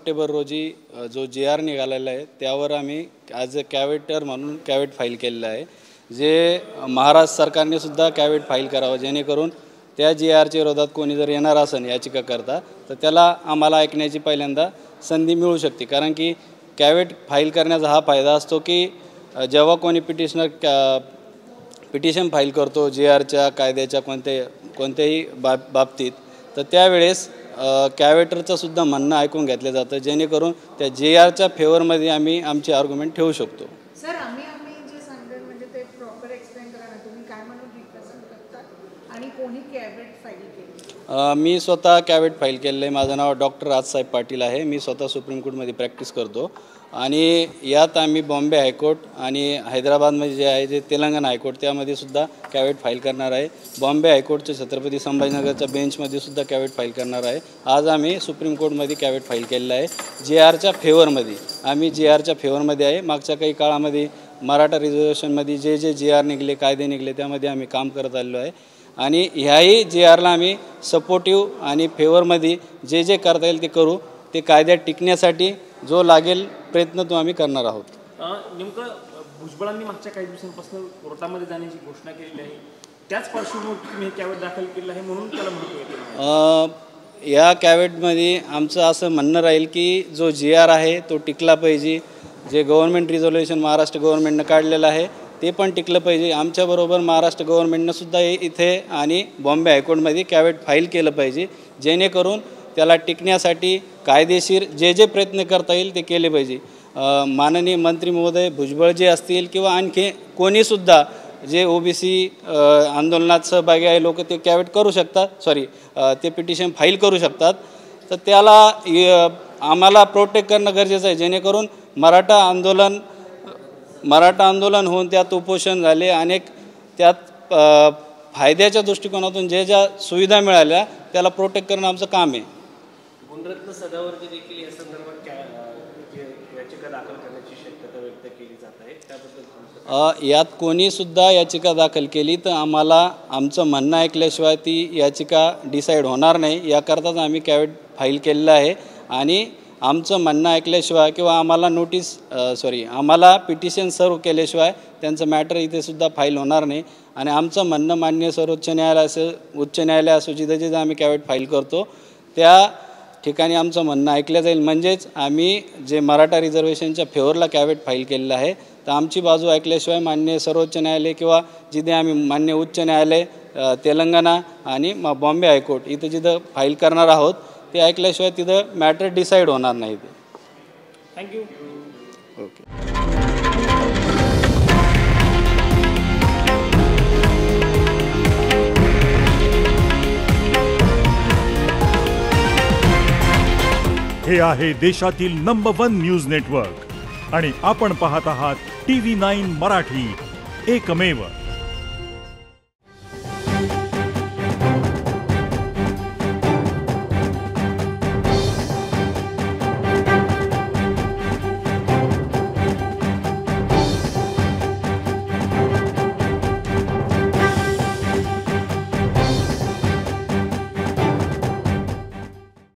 September रोजी जो JR निघालेला आहे त्यावर आम्ही ॲज अ कॅवेटर म्हणून कॅवेट फाईल केलेलं आहे, जे महाराष्ट्र सरकारने सुद्धा कॅवेट फाईल करावं, जेणेकरून त्या JRच्या विरोधात कोणी जर येणार असेल याचिका करता तर त्याला आम्हाला ऐकण्याची पहिल्यांदा संधी मिळू शकते। कारण की कॅवेट फाईल करण्याचा हा फायदा असतो की जेव्हा कोणी पिटिशन फाईल करतो JRच्या कायद्याच्या कोणत्याही बाबतीत, तर त्यावेळेस कॅवेटरचं सुद्धा म्हणणं ऐकून घेतलं जातं, जेणेकरून त्या JRच्या फेवरमध्ये आम्ही आमचे आर्ग्युमेंट ठेवू शकतो। सर आम्ही जे सांगेल म्हणजे ते प्रॉपर एक्सप्लेन करा ना, तुम्ही काय म्हणून रिप्रेझेंट करता आणि कोणी कॅवेट फाईल केली? मी स्वतः कॅवेट फाईल केलेलं आहे। माझं नाव डॉक्टर राजसाहेब पाटील आहे। मी स्वतः सुप्रीम कोर्टमध्ये प्रॅक्टिस करतो आणि यात आम्ही बॉम्बे हायकोर्ट आणि हैदराबादमध्ये जे आहे जे तेलंगणा हायकोर्ट त्यामध्ये सुद्धा कॅवेट फाईल करणार आहे। बॉम्बे हायकोर्टच्या छत्रपती संभाजीनगरच्या बेंचमध्ये सुद्धा कॅवेट फाईल करणार आहे। आज आम्ही सुप्रीम कोर्टमध्ये कॅवेट फाईल केलेलं आहे JRच्या फेवरमध्ये। आम्ही JRच्या फेवरमध्ये आहे। मागच्या काही काळामध्ये मराठा रिझर्वेशनमध्ये जे JR निघले, कायदे निघले, त्यामध्ये आम्ही काम करत आलेलो आहे आणि ह्याही JRला आम्ही सपोर्टिव्ह आणि फेवरमध्ये जे करता येईल ते करू। ते कायद्यात टिकण्यासाठी जो लागेल प्रयत्न तो आम्ही करणार आहोत। नेमकं भुजबळांनी मागच्या काही दिवसांपासून कोर्टामध्ये जाण्याची घोषणा केलेली आहे, त्याच पार्श्वभूमीवर तुम्ही कॅवेट दाखल केलं आहे म्हणून त्याला महत्त्व आहे। या कॅवेटमध्ये आमचं असं म्हणणं राहील की जो JR आहे तो टिकला पाहिजे। जे गव्हर्नमेंट रिझोल्युशन महाराष्ट्र गव्हर्नमेंटनं काढलेलं आहे ते पण टिकलं पाहिजे। आमच्याबरोबर महाराष्ट्र गव्हर्नमेंटनं सुद्धा इथे आणि बॉम्बे हायकोर्टमध्ये कॅवेट फाईल केलं पाहिजे, जेणेकरून त्याला टिकण्यासाठी कायदेशीर जे प्रयत्न करता येईल ते केले पाहिजे। माननीय मंत्री महोदय भुजबळ जे असतील किंवा आणखी कोणीसुद्धा जे OBC आंदोलनात सहभागी आहे लोक ते कॅवेट करू शकतात, ते पिटिशन फाईल करू शकतात। तर त्याला आम्हाला प्रोटेक्ट करणं गरजेचं आहे, जेणेकरून मराठा आंदोलन होऊन त्यात उपोषण झाले, अनेक त्यात फायद्याच्या दृष्टिकोनातून ज्या सुविधा मिळाल्या त्याला प्रोटेक्ट करणं आमचं काम आहे। गुणरत्न सदावर्ते देखील या संदर्भात याचिका दाखल करण्याची शक्यता व्यक्त केली जात आहे, त्याबद्दल यात कोणीसुद्धा याचिका दाखल केली तर आम्हाला आमचं म्हणणं ऐकल्याशिवाय ती याचिका डिसाईड होणार नाही, याकरताच आम्ही कॅवेट फाईल केलेलं आहे। आणि आमचं म्हणणं ऐकल्याशिवाय किंवा आम्हाला पिटिशन सर्व केल्याशिवाय त्यांचं मॅटर इथे सुद्धा फाईल होणार नाही। आणि आमचं म्हणणं माननीय सर्वोच्च न्यायालय असो जिथे आम्ही कॅवेट फाईल करतो त्या ठिकाणी आमचं म्हणणं ऐकलं जाईल। म्हणजेच आम्ही जे मराठा रिझर्वेशनच्या फेवरला कॅवेट फाईल केलेलं आहे तर आमची बाजू ऐकल्याशिवाय माननीय सर्वोच्च न्यायालय किंवा जिथे आम्ही माननीय उच्च न्यायालय तेलंगणा आणि बॉम्बे हायकोर्ट इथं जिथं फाईल करणार आहोत ते ऐकल्याशिवाय तिथं मॅटर डिसाईड होणार नाही। थँक्यू। ओके। हे आहे देशातील नंबर 1 न्यूज नेटवर्क आणि आपण पाहत आहात TV9 मराठी, एकमेव।